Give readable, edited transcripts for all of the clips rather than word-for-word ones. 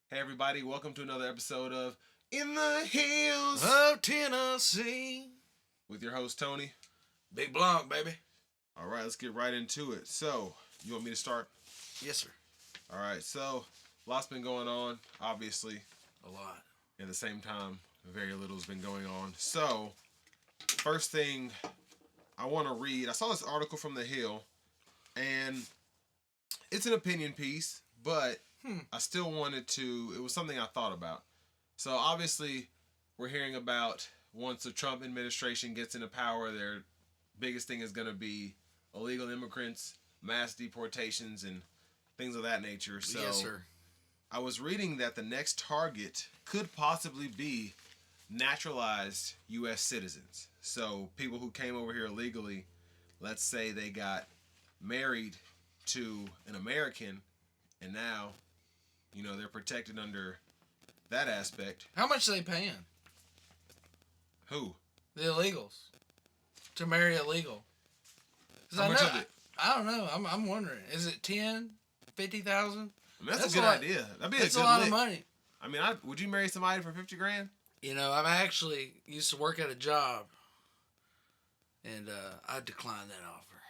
Hey everybody, welcome to another episode of In the Hills of Tennessee with your host Tony. Big Blanc, baby. All right, let's get right into it. So, you want me to start? Yes, sir. All right, so lots been going on, obviously. A lot. At the same time, very little's been going on. So, first thing I want to read, I saw this article from The Hill, and it's an opinion piece, but I still wanted to, it was something I thought about. So obviously, we're hearing about once the Trump administration gets into power, their biggest thing is going to be illegal immigrants, mass deportations, and things of that nature. So yes, sir. I was reading that the next target could possibly be naturalized U.S. citizens. So people who came over here illegally, let's say they got married to an American, and now they're protected under that aspect. How much are they paying? Who? The illegals. To marry illegal. How much of it? I don't know. I'm wondering. Is it 10, 50,000? I mean, that's a good idea. That'd be a good lot lick. of money. I mean, would you marry somebody for $50,000? I've actually used to work at a job, and I declined that offer.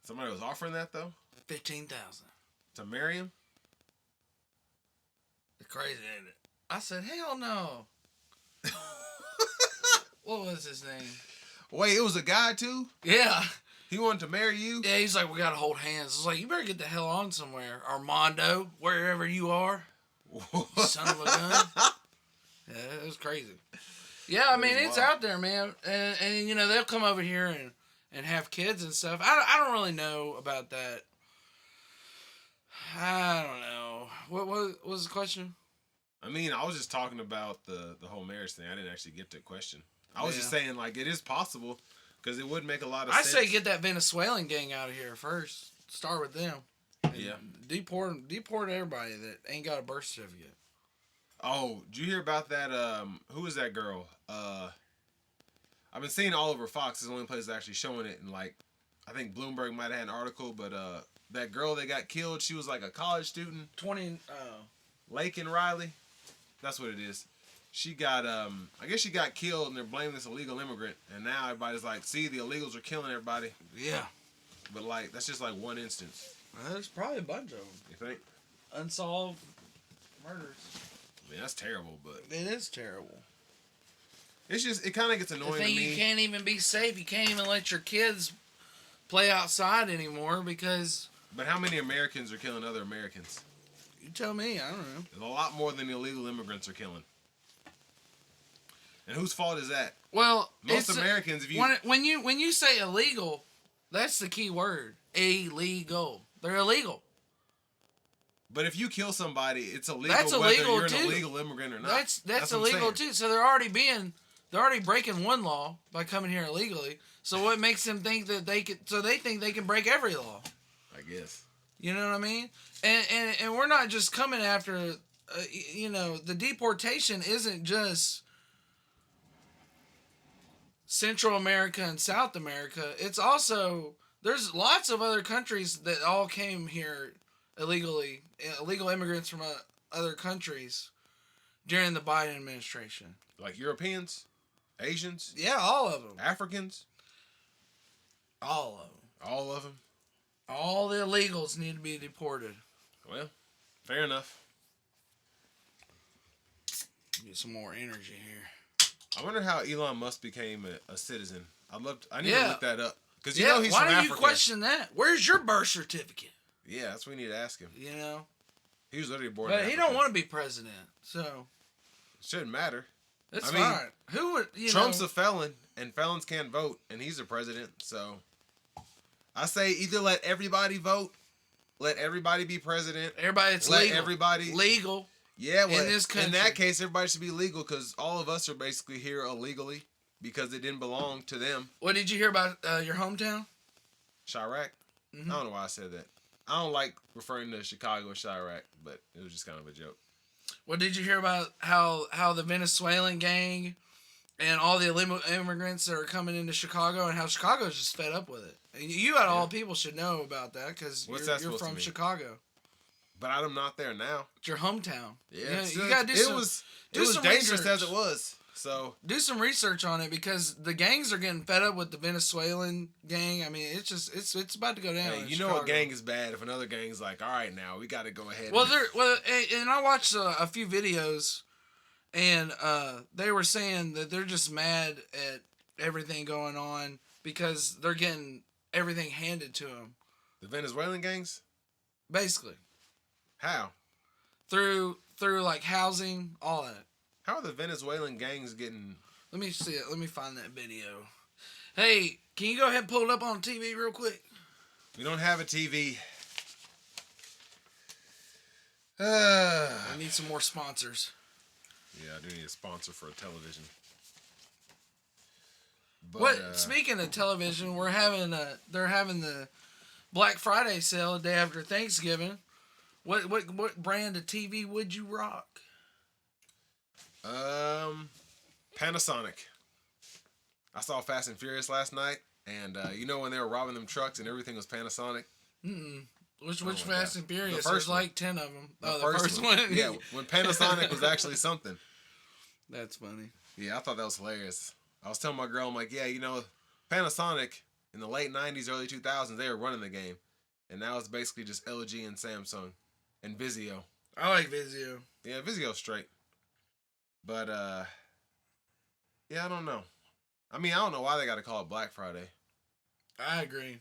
Somebody was offering that though. 15,000 to marry him. It's crazy, ain't it? I said, hell no. What was his name? Wait, it was a guy too? Yeah. He wanted to marry you? Yeah, he's like, we gotta hold hands. I was like, you better get the hell on somewhere. Armando, wherever you are. Son of a gun. Yeah, it was crazy. Yeah, I mean, it's out there, man. And they'll come over here and have kids and stuff. I don't really know about that. I don't know. What was the question? I mean, I was just talking about the whole marriage thing. I didn't actually get to the question. I was just saying, like, it is possible because it would make a lot of sense. I say get that Venezuelan gang out of here first. Start with them. Yeah. Deport everybody that ain't got a birth certificate. Oh, did you hear about that? Who is that girl? I've been seeing all over Fox. It's the only place that's actually showing it. And, like, I think Bloomberg might have had an article, but that girl that got killed, she was like a college student. Lake and Riley. That's what it is. She got, I guess she got killed, and they're blaming this illegal immigrant. And now everybody's like, see, the illegals are killing everybody. Yeah. But, like, that's just, like, one instance. There's probably a bunch of them. You think? Unsolved murders. I mean, that's terrible, but... It is terrible. It's just, it kind of gets annoying to me. You can't even be safe. You can't even let your kids play outside anymore because... But how many Americans are killing other Americans? You tell me. I don't know. There's a lot more than the illegal immigrants are killing. And whose fault is that? Well, most Americans, if you... When you say illegal, that's the key word. Illegal. They're illegal. But if you kill somebody, it's illegal that's whether illegal you're too. an illegal immigrant or not. That's illegal too. So they're already breaking one law by coming here illegally. So what makes them think that they think they can break every law? I guess. You know what I mean? And we're not just coming after, the deportation isn't just Central America and South America. It's also, there's lots of other countries that all came here illegally, illegal immigrants from other countries during the Biden administration. Like Europeans? Asians? Yeah, all of them. Africans? All of them. All of them? All the illegals need to be deported. Well, fair enough. Get some more energy here. I wonder how Elon Musk became a citizen. I need to look that up. Because he's from Africa. Why do you question that? Where's your birth certificate? Yeah, that's what we need to ask him. He was literally born in But Africa. he don't want to be president, so... It shouldn't matter. That's fine. Who would, Trump's a felon, and felons can't vote, and he's a president, so... I say either let everybody vote, let everybody be president. Everybody that's let legal. Everybody... Legal. Yeah, well, in this country. In that case, everybody should be legal, because all of us are basically here illegally, because it didn't belong to them. What did you hear about your hometown? Chirac? Mm-hmm. I don't know why I said that. I don't like referring to Chicago as Chirac, but it was just kind of a joke. What did you hear about how the Venezuelan gang and all the immigrants that are coming into Chicago and how Chicago's just fed up with it? And you out of all people should know about that because you're from Chicago. But I'm not there now. It's your hometown. Yeah, you gotta do it was dangerous research. as it was. So do some research on it because the gangs are getting fed up with the Venezuelan gang. I mean, it's about to go down. Hey, you know a gang is bad if another gang's like, all right, now we got to go ahead. And I watched a few videos, and they were saying that they're just mad at everything going on because they're getting everything handed to them. The Venezuelan gangs? Basically. How? Through like housing, all that. How are the Venezuelan gangs getting... Let me see it. Let me find that video. Hey, can you go ahead and pull it up on TV real quick? We don't have a TV. I need some more sponsors. Yeah, I do need a sponsor for a television. But speaking of television, they're having the Black Friday sale the day after Thanksgiving. What brand of TV would you rock? Panasonic. I saw Fast and Furious last night, and you know when they were robbing them trucks and everything was Panasonic? Which Fast and Furious? The There's like 10 of them. The first one. Yeah, when Panasonic was actually something. That's funny. Yeah, I thought that was hilarious. I was telling my girl, I'm like, yeah, you know, Panasonic in the late 90s, early 2000s, they were running the game. And now it's basically just LG and Samsung and Vizio. I like Vizio. Yeah, Vizio's straight. But, yeah, I don't know. I mean, I don't know why they got to call it Black Friday. I agree.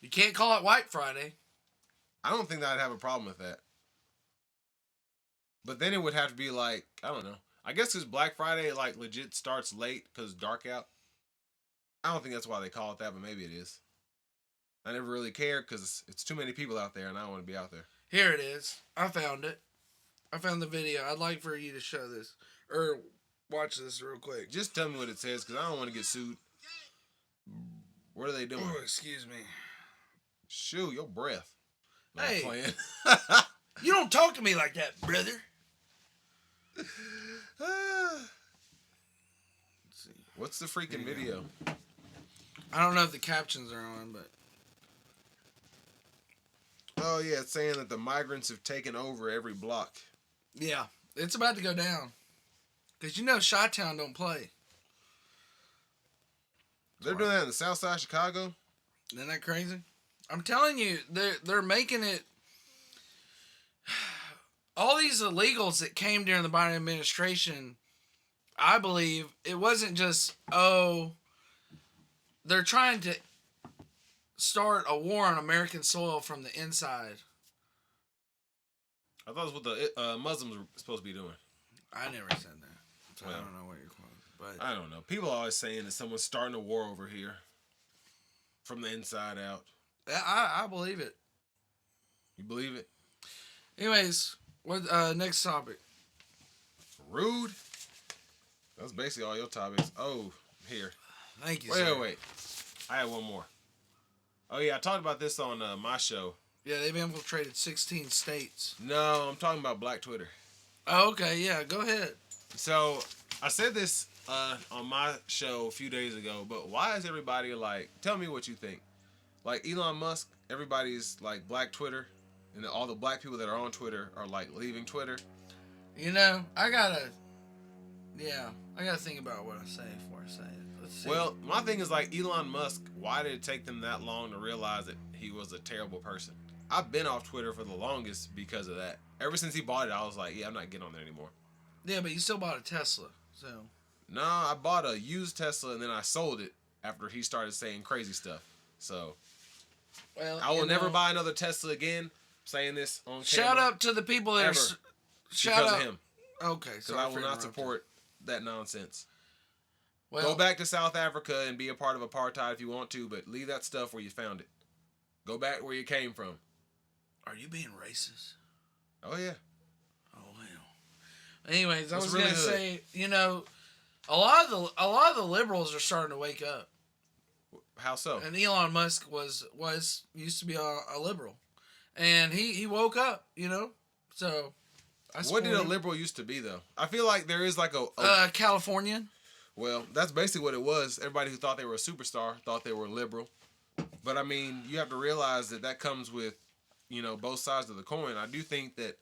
You can't call it White Friday. I don't think that I'd have a problem with that. But then it would have to be like, I don't know. I guess because Black Friday, like, legit starts late because it's dark out. I don't think that's why they call it that, but maybe it is. I never really cared because it's too many people out there and I don't want to be out there. Here it is. I found it. I found the video. I'd like for you to show this. Or watch this real quick. Just tell me what it says because I don't want to get sued. What are they doing? Oh, excuse me. Shoot, your breath. Hey. I'm playing. You don't talk to me like that, brother. Let's see. What's the freaking video? I don't know if the captions are on, but... Oh, yeah, it's saying that the migrants have taken over every block. Yeah, it's about to go down. Because you know Chi-Town don't play. They're doing that in the south side of Chicago? Isn't that crazy? I'm telling you, they're making it... All these illegals that came during the Biden administration, I believe, it wasn't just, they're trying to start a war on American soil from the inside. I thought that's what the Muslims were supposed to be doing. I never said that. So I don't know what you're quoting. But I don't know. People are always saying that someone's starting a war over here from the inside out. I believe it. You believe it? Anyways, what next topic? Rude? That's basically all your topics. Oh, here. Thank you, sir. Wait. I have one more. Oh, yeah, I talked about this on my show. Yeah, they've infiltrated 16 states. No, I'm talking about Black Twitter. Oh, okay, yeah, go ahead. So, I said this on my show a few days ago, but why is everybody like, tell me what you think. Like, Elon Musk, everybody's like Black Twitter, and all the black people that are on Twitter are like leaving Twitter. You know, I gotta think about what I say before I say it. Let's see. Well, my thing is like Elon Musk, why did it take them that long to realize that he was a terrible person? I've been off Twitter for the longest because of that. Ever since he bought it, I was like, yeah, I'm not getting on there anymore. Yeah, but you still bought a Tesla, so. No, I bought a used Tesla and then I sold it after he started saying crazy stuff. So, well, I will never buy another Tesla again. I'm saying this on camera. Shout out to the people that are. Shout out. Of him. Okay, because I will not support that nonsense. Well, go back to South Africa and be a part of apartheid if you want to, but leave that stuff where you found it. Go back where you came from. Are you being racist? Oh yeah. Oh hell. Anyways, I was really gonna say, you know, a lot of the liberals are starting to wake up. How so? And Elon Musk used to be a liberal, and he woke up, you know. So, what did a liberal used to be though? I feel like there is like a Californian. Well, that's basically what it was. Everybody who thought they were a superstar thought they were liberal. But I mean, you have to realize that comes with both sides of the coin. I do think that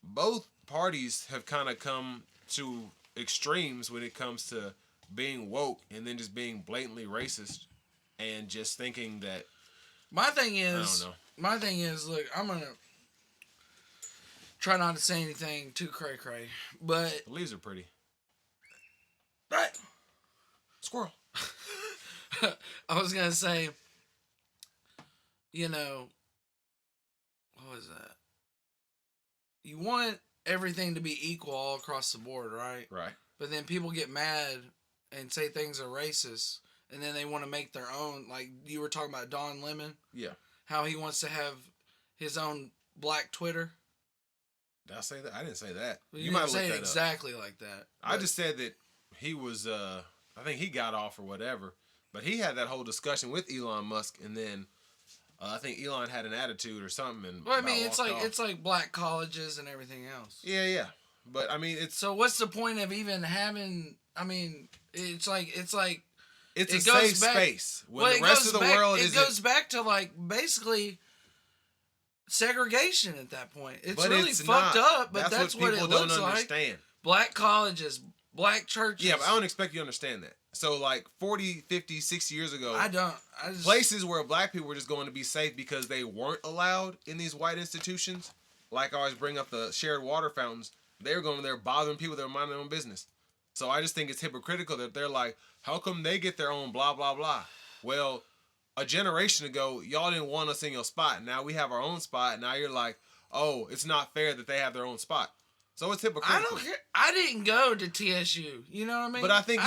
both parties have kind of come to extremes when it comes to being woke and then just being blatantly racist and just thinking that. My thing is, I don't know. Look, I'm gonna try not to say anything too cray-cray, but The leaves are pretty. right. Squirrel. I was gonna say, what was that? You want everything to be equal all across the board, right? Right. But then people get mad and say things are racist, and then they want to make their own. Like you were talking about Don Lemon. Yeah. How he wants to have his own black Twitter. Did I say that? I didn't say that. You might say it exactly like that. I just said that he was, I think he got off or whatever, but he had that whole discussion with Elon Musk, and then I think Elon had an attitude or something. And well, I mean, it's like black colleges and everything else. Yeah. But I mean, it's so. What's the point of even having? I mean, it's a safe space. When the rest of the world is. It goes back to like basically segregation at that point. It's really fucked up, but that's what it looks like. Black colleges, black churches. Yeah, but I don't expect you to understand that. So like 40, 50, 60 years ago, places where black people were just going to be safe because they weren't allowed in these white institutions. Like I always bring up the shared water fountains. They were going there bothering people that were minding their own business. So I just think it's hypocritical that they're like, how come they get their own blah, blah, blah? Well, a generation ago, y'all didn't want us in your spot. Now we have our own spot. Now you're like, oh, it's not fair that they have their own spot. So it's hypocritical. I don't care. I didn't go to TSU. You know what I mean? But I think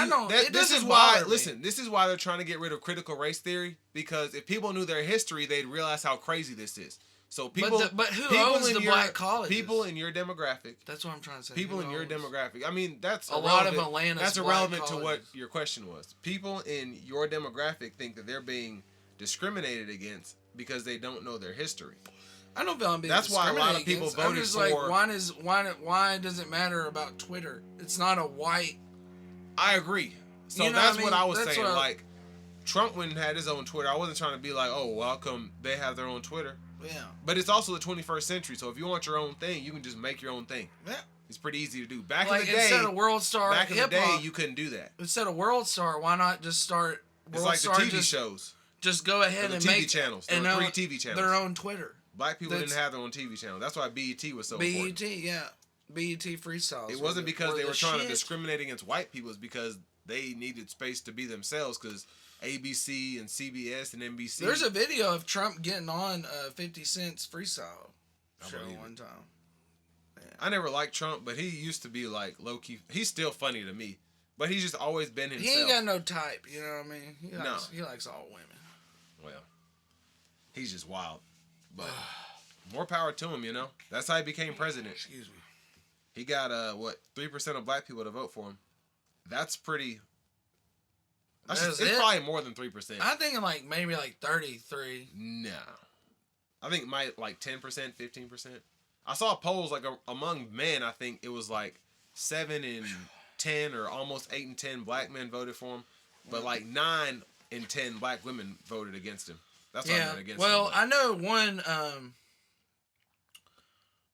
this is why. Listen, this is why they're trying to get rid of critical race theory, because if people knew their history, they'd realize how crazy this is. So people, but who owns the black colleges? People in your demographic. That's what I'm trying to say. People in your demographic. I mean, that's a lot of Atlanta's. That's irrelevant to what your question was. People in your demographic think that they're being discriminated against because they don't know their history. I don't feel I'm being That's why a lot of people voted I'm just for. Like, why does it matter about Twitter? It's not a white. I agree. So that's what I was saying. Like, Trump went and had his own Twitter. I wasn't trying to be like, oh, well, how come they have their own Twitter? Yeah. But it's also the 21st century, so if you want your own thing, you can just make your own thing. Yeah. It's pretty easy to do. Back like in the day, instead of World Star back in the day, you couldn't do that. Instead of World Star, why not just start World It's like Star? the TV shows. Just go ahead and make channels. There were 3 TV channels. Their own Twitter. Black people didn't have their own TV channel. That's why BET was so important. BET, yeah. BET Freestyles. It wasn't because they were trying to discriminate against white people. It's because they needed space to be themselves, because ABC and CBS and NBC. There's a video of Trump getting on 50 Cent's freestyle show one time. Yeah. I never liked Trump, but he used to be like low-key. He's still funny to me, but he's just always been himself. He ain't got no type, you know what I mean? He likes all women. Well, he's just wild. But more power to him, you know? That's how he became president. Excuse me. He got, 3% of black people to vote for him. That's pretty... It's probably more than 3%. I'm thinking maybe 33. No. I think like 10%, 15%. I saw polls among men, I think it was 7 and 10 or almost 8 and 10 black men voted for him. But 9 and 10 black women voted against him. That's what I meant against him. Well, I know one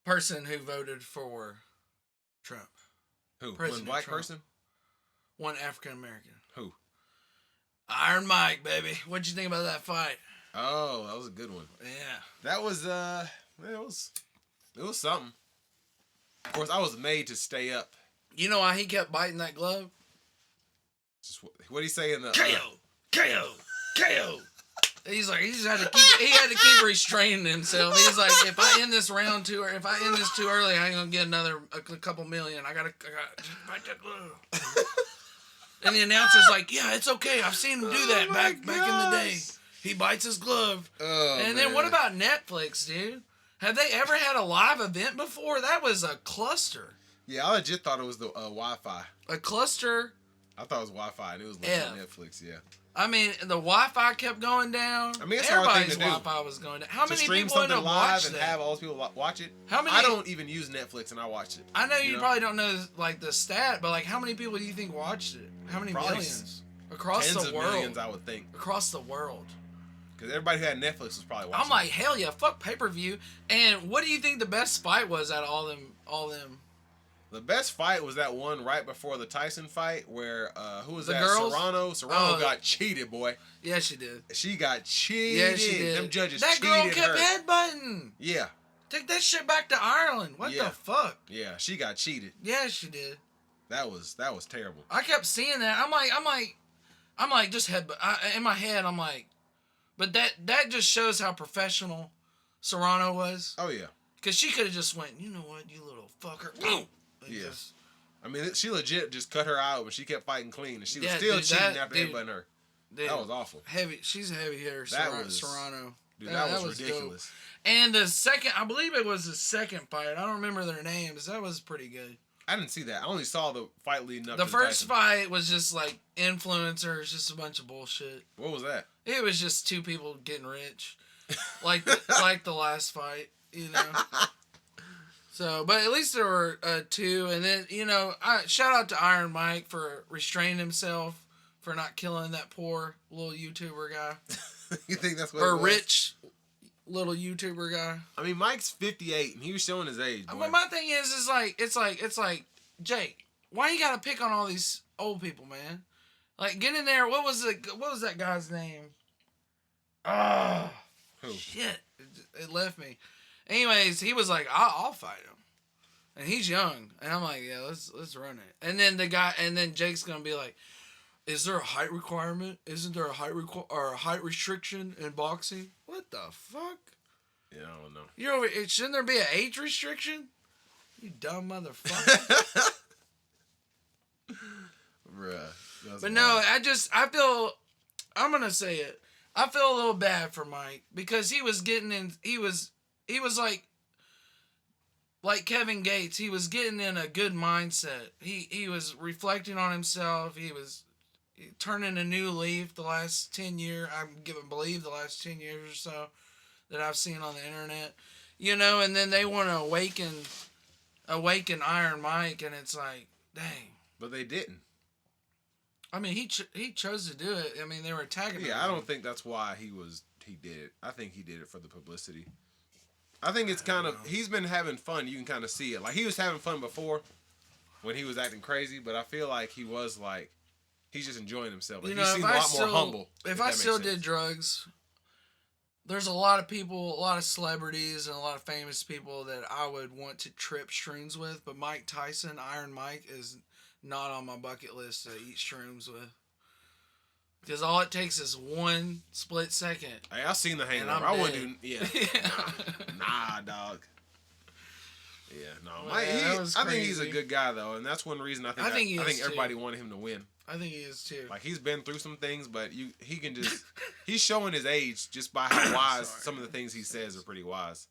person who voted for Trump. Who? President One black Trump. person? One African American. Who? Iron Mike, baby. What'd you think about that fight? Oh, that was a good one. Yeah. That was it was something. Of course, I was made to stay up. You know why he kept biting that glove? Just what he say in the KO. He's like, he had to keep restraining himself. He's like, if I end this round too, or if I end this too early, I ain't gonna get a couple million. I gotta just bite that glove. And the announcer's like, yeah, it's okay. I've seen him do that back in the day. He bites his glove. Oh, and then what about Netflix, dude? Have they ever had a live event before? That was a cluster. Yeah, I legit thought it was the Wi-Fi. A cluster. I thought it was Wi-Fi, and it was Netflix. Yeah. I mean, the Wi-Fi kept going down. I mean, it's everybody's Wi-Fi was going down. How many people end up watching and have all those people watch it? How many? I don't even use Netflix, and I watched it. I know you probably don't know the stat, but how many people do you think watched it? How many Probably millions across tens the of world? Millions, I would think. Across the world. Because everybody who had Netflix was probably watching. I'm like, hell yeah, fuck pay-per-view. And what do you think the best fight was out of all them? The best fight was that one right before the Tyson fight where, who was The that? girls? Serrano got cheated, boy. Yeah, she did. She got cheated. Yeah, she did. Them judges that cheated girl kept her. headbutting. Yeah. Take that shit back to Ireland. What the fuck? Yeah, she got cheated. Yeah, she did. That was terrible. I kept seeing that. I'm like, just headbutt. In my head, I'm like, but that just shows how professional Serrano was. Oh yeah. Because she could have just went, you know what, you little fucker. Boom. Yeah. I mean, she legit just cut her out, but she kept fighting clean, and she was still cheating after headbutting her. Dude, that was awful. She's a heavy hitter, Serrano. Dude, that was ridiculous. Dope. And the second, I believe it was the second fight. I don't remember their names. That was pretty good. I didn't see that. I only saw the fight leading up to the first Tyson. fight was just like influencers, just a bunch of bullshit. What was that? It was just two people getting rich. Like the last fight, you know. So, but at least there were two. And then, you know, shout out to Iron Mike for restraining himself, for not killing that poor little YouTuber guy. You think that's what or it was? rich little YouTuber guy. I mean, Mike's 58 and he was showing his age. Boy. But my thing is it's like Jake, why you gotta pick on all these old people, man? Like, get in there. What was that guy's name? Who? Shit, it left me. Anyways, he was like, I'll fight him, and he's young, and I'm like, yeah, let's run it. And then Jake's gonna be like, is there a height requirement? Isn't there a height restriction in boxing? What the fuck? Yeah, I don't know. Shouldn't there be an age restriction? You dumb motherfucker. Bruh. But no, I feel, I'm gonna say it. I feel a little bad for Mike because he was getting in. He was like Kevin Gates. He was getting in a good mindset. He was reflecting on himself. He was turning a new leaf the last 10 years. I believe the last 10 years or so that I've seen on the internet. You know, and then they want to awaken Iron Mike, and it's like, dang. But they didn't. I mean, he chose to do it. I mean, they were attacking him. Yeah, I don't think that's why he did it. I think he did it for the publicity. I think it's kind of, he's been having fun. You can kind of see it. Like, he was having fun before when he was acting crazy, but I feel like he was like, he's just enjoying himself. Like, you know, he seems a lot more humble. If I still did drugs, there's a lot of people, a lot of celebrities, and a lot of famous people that I would want to trip shrooms with, but Mike Tyson, Iron Mike, is not on my bucket list to eat shrooms with. Because all it takes is one split second. Hey, I seen the Hangover. I wouldn't do. Yeah. Nah, dog. Yeah, no. Well, I think he's a good guy though, and that's one reason I think everybody wanted him to win. I think he is too. Like, he's been through some things, but he can just he's showing his age just by how wise some of the things he says are pretty wise.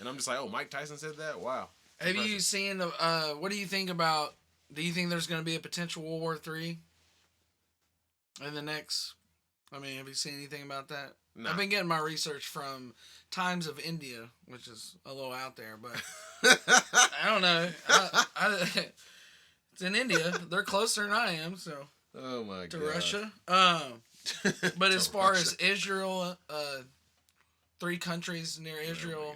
And I'm just like, oh, Mike Tyson said that? Wow. Have you seen the what do you think about, do you think there's going to be a potential World War III in the next, I mean, have you seen anything about that? No. I've been getting my research from Times of India, which is a little out there, but I don't know. It's in India. They're closer than I am, so. Oh my god. To Russia. But as far as Israel, 3 countries near Israel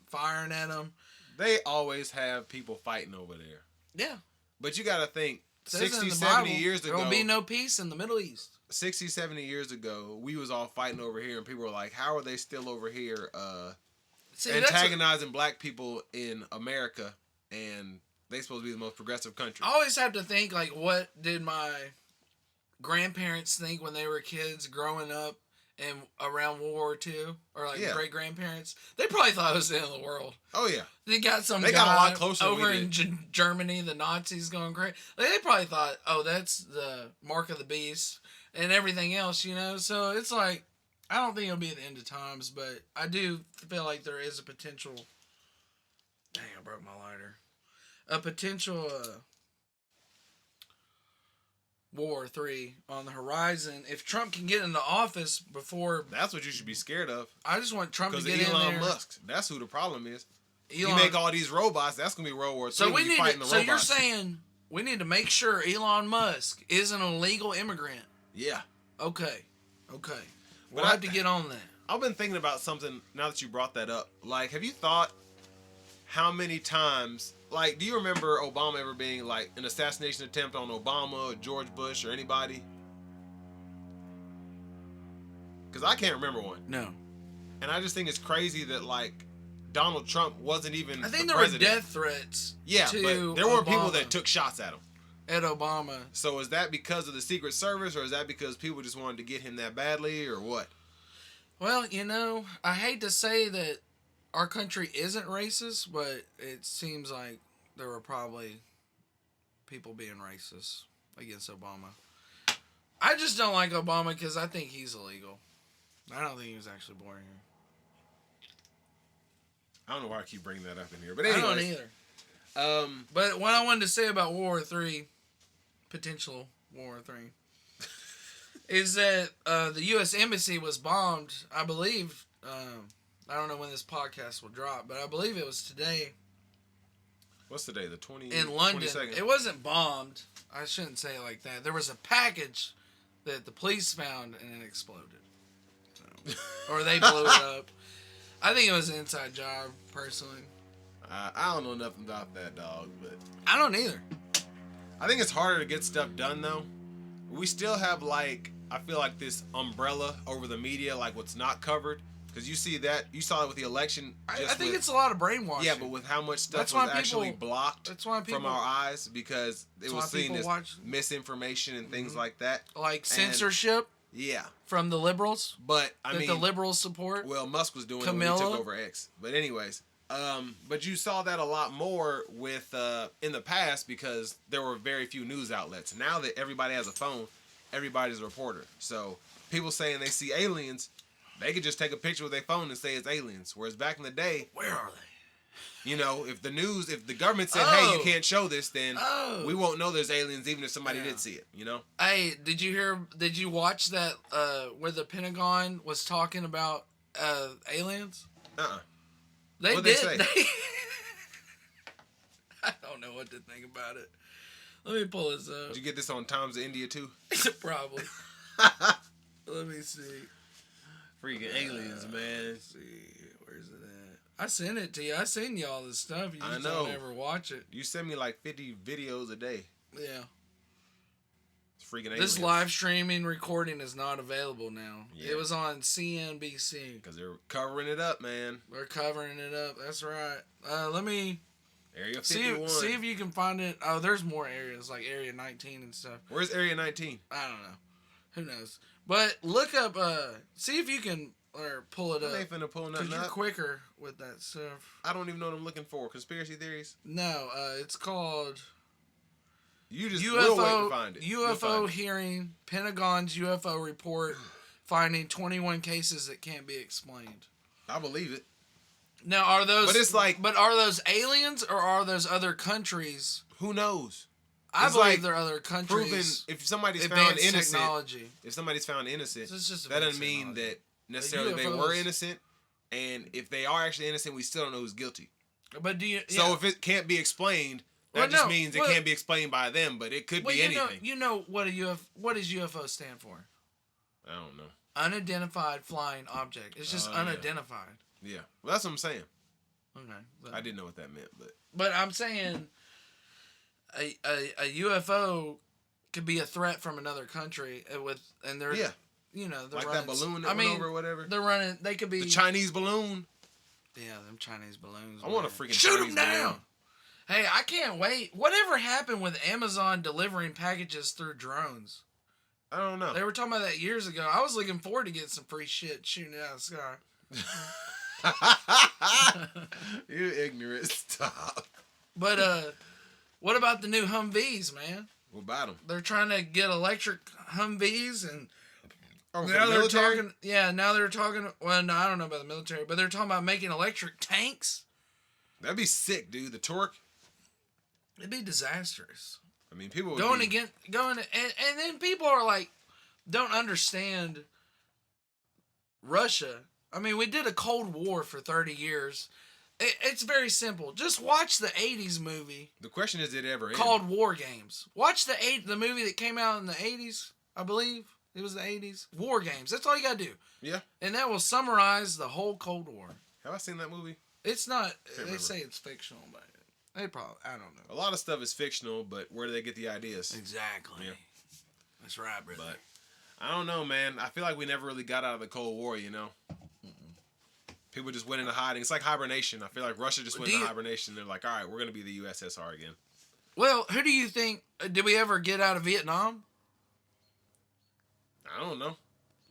firing at them. They always have people fighting over there. Yeah. But you got to think, 60, 70 Bible, years ago. There will be no peace in the Middle East. 60, 70 years ago, we was all fighting over here, and people were like, how are they still over here antagonizing black people in America, and they supposed to be the most progressive country? I always have to think, like, what did my grandparents think when they were kids growing up and around World War II? Or, like, great-grandparents? They probably thought it was the end of the world. Oh, yeah. They got guy got a lot closer over in Germany, the Nazis going crazy. Like, they probably thought, oh, that's the mark of the beast and everything else, you know? So it's like, I don't think it'll be the end of times, but I do feel like there is a potential. Dang, I broke my lighter. A potential War III on the horizon. If Trump can get into office before... That's what you should be scared of. I just want Trump to get in there. Because Elon Musk, that's who the problem is. You make all these robots, that's going to be World War III. So we need to, so you're saying we need to make sure Elon Musk is an illegal immigrant? Yeah. Okay. We'll have to get on that. I've been thinking about something now that you brought that up. Like, have you thought how many times, like, do you remember Obama ever being, like, an assassination attempt on Obama or George Bush or anybody? Because I can't remember one. No. And I just think it's crazy that, like, Donald Trump wasn't even I think the there president. were death threats. Yeah, to but there were people Obama. that took shots at him. At Obama. So is that because of the Secret Service, or is that because people just wanted to get him that badly, or what? Well, you know, I hate to say that our country isn't racist, but it seems like there were probably people being racist against Obama. I just don't like Obama because I think he's illegal. I don't think he was actually born here. I don't know why I keep bringing that up in here, but anyway. I don't either. But what I wanted to say about World War III, potential World War III, is that the U.S. Embassy was bombed, I believe. I don't know when this podcast will drop, but I believe it was today. What's today? The 20th? In London. 22nd? It wasn't bombed. I shouldn't say it like that. There was a package that the police found and it exploded. So, or they blew it up. I think it was an inside job, personally. I don't know nothing about that, dog, but I don't either. I think it's harder to get stuff done, though. We still have, like, I feel like this umbrella over the media, like what's not covered. Because you see that, you saw it with the election. I think it's a lot of brainwashing. Yeah, but with how much stuff That's was why actually people- blocked that's why people- from our eyes because it was seen as watch, misinformation and things like that. like censorship Yeah. from the liberals. But, I mean, the liberals support. well, Musk was doing Camilla. it when he took over X. But anyways, but you saw that a lot more with in the past because there were very few news outlets. Now that everybody has a phone, everybody's a reporter. So people saying they see aliens, they could just take a picture with their phone and say it's aliens. Whereas back in the day, Where are they? you know, if the government said, hey, you can't show this, then Oh. we won't know there's aliens even if somebody Yeah. did see it, you know? Hey, did you watch that where the Pentagon was talking about aliens? What'd they They did. say? I don't know what to think about it. Let me pull this up. Did you get this on Times of India too? Probably. Let me see. Freaking aliens, man. Let's see. Where's it at? I sent it to you. I send you all this stuff. You just don't ever watch it. You send me like 50 videos a day. Yeah. It's freaking aliens. This live streaming recording is not available now. Yeah. It was on CNBC. Because they're covering it up, man. They're covering it up. That's right. Let me Area see 51. see if you can find it. Oh, there's more areas like Area 19 and stuff. Where's Area 19? I don't know. Who knows? But look up. See if you can or pull it up. I ain't finna pull Because nothing you're up. quicker with that stuff. I don't even know what I'm looking for. Conspiracy theories? No, it's called You just we'll wait to UFO find it. You'll UFO find it. hearing. Pentagon's UFO report finding 21 cases that can't be explained. I believe it. Now, are those? But it's like- But are those aliens or are those other countries? Who knows? I It's believe like they're other Proven countries. if somebody's found Advanced innocent, technology. if somebody's found innocent, So it's just that advanced doesn't mean technology. that necessarily they UFOs. were innocent. And if they are actually innocent, we still don't know who's guilty. But do you? So yeah. if it can't be explained, that Well, just no, means well- it can't be explained by them, but it could well, be you know, anything. you know what what does UFO stand for? I don't know. Unidentified flying object. It's just Oh, yeah. unidentified. Yeah. Well, that's what I'm saying. Okay. I didn't know what that meant, but But I'm saying a UFO could be a threat from another country and they're yeah, you know they're like running, that balloon that went over or whatever. They're running. They could be The Chinese balloon. Yeah, them Chinese balloons. I want a man. freaking shoot Chinese them down. balloon. Hey, I can't wait. Whatever happened with Amazon delivering packages through drones? I don't know. They were talking about that years ago. I was looking forward to getting some free shit shooting it out of the sky. You ignorant. Stop. But what about the new Humvees, man? What about them? They're trying to get electric Humvees, and Oh, for now the they're military? talking. Yeah, now they're talking. Well, no, I don't know about the military, but they're talking about making electric tanks. That'd be sick, dude. The torque. It'd be disastrous. I mean, people would Going and then people are like, don't understand Russia. I mean, we did a Cold War for 30 years. It's very simple. Just watch the 80s movie The question is, did it ever end? called War Games. Watch the movie that came out in the 80s, I believe. It was the 80s. War games. That's all you got to do. Yeah. And that will summarize the whole Cold War. Have I seen that movie? It's not. They remember. say it's fictional, but they probably. I don't know. A lot of stuff is fictional, but where do they get the ideas? Exactly. Yeah. That's right, brother. But I don't know, man. I feel like we never really got out of the Cold War, you know? People just went into hiding. It's like hibernation. I feel like Russia just went into hibernation. They're like, all right, we're going to be the USSR again. Well, who do you think... Did we ever get out of Vietnam? I don't know.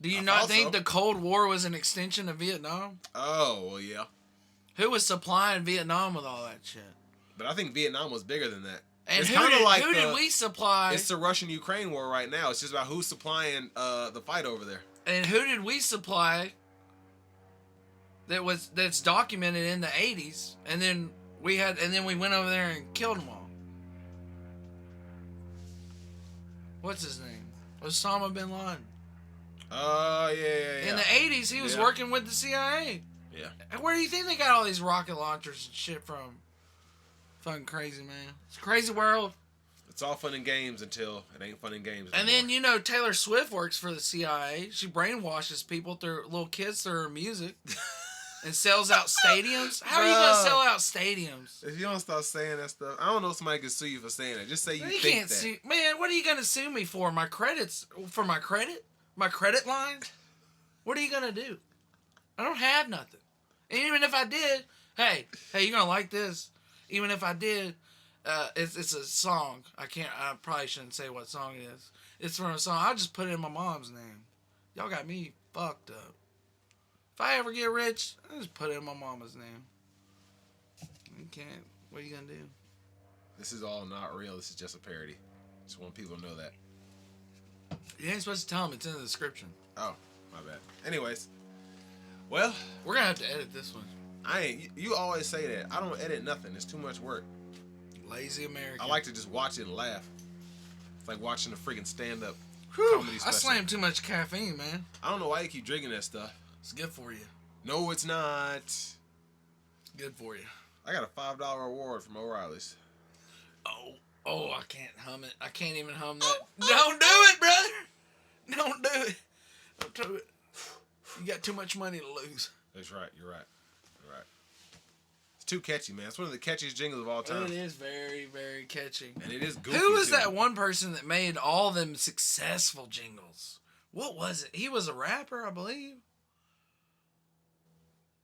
Do you not think the Cold War was an extension of Vietnam? Oh, well, yeah. Who was supplying Vietnam with all that shit? But I think Vietnam was bigger than that. And it's who did we supply? It's the Russian-Ukraine war right now. It's just about who's supplying the fight over there. And who did we supply that's documented in the 80s, and then we went over there and killed them all. What's his name? Osama bin Laden. Yeah. In the 80s, he was working with the CIA. Yeah. And where do you think they got all these rocket launchers and shit from? Fucking crazy, man. It's a crazy world. It's all fun and games until it ain't fun and games And anymore. then, Taylor Swift works for the CIA. She brainwashes people through little kids through her music. And sells out stadiums? How are you going to sell out stadiums? If you don't start saying that stuff, I don't know if somebody can sue you for saying that. Just say you think can't that. sue. Man, what are you going to sue me for? My credits? For my credit? My credit line? What are you going to do? I don't have nothing. And even if I did, hey, you're going to like this. Even if I did, it's a song. I probably shouldn't say what song it is. It's from a song. I'll just put it in my mom's name. Y'all got me fucked up. If I ever get rich, I'll just put it in my mama's name. You can't. What are you going to do? This is all not real. This is just a parody. Just want people to know that. You ain't supposed to tell them. It's in the description. Oh, my bad. Anyways. Well. We're going to have to edit this one. You always say that. I don't edit nothing. It's too much work. Lazy American. I like to just watch it and laugh. It's like watching a freaking stand-up Whew, comedy special. I slammed too much caffeine, man. I don't know why you keep drinking that stuff. It's good for you. No, it's not. It's good for you. I got a $5 reward from O'Reilly's. Oh, I can't hum it. I can't even hum that. Don't do it, brother. Don't do it. Don't do it. You got too much money to lose. That's right. You're right. It's too catchy, man. It's one of the catchiest jingles of all time. It is very, very catchy. And it is goofy, Who was too. that one person that made all them successful jingles? What was it? He was a rapper, I believe.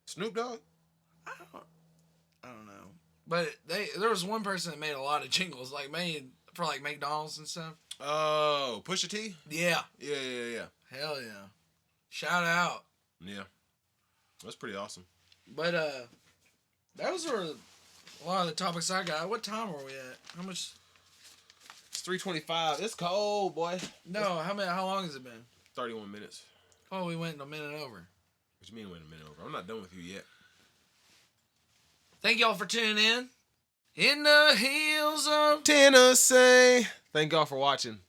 Snoop Dogg? I don't know. But there was one person that made a lot of jingles, made for McDonald's and stuff. Oh, Pusha T? Yeah. Yeah. Hell yeah. Shout out. Yeah. That's pretty awesome. But those were a lot of the topics I got. What time are we at? How much? It's 3:25. It's cold, boy. No, how long has it been? 31 minutes. Oh, we went a minute over. What you mean went a minute over? I'm not done with you yet. Thank y'all for tuning in. In the hills of Tennessee. Thank y'all for watching.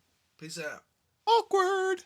Peace out. Awkward.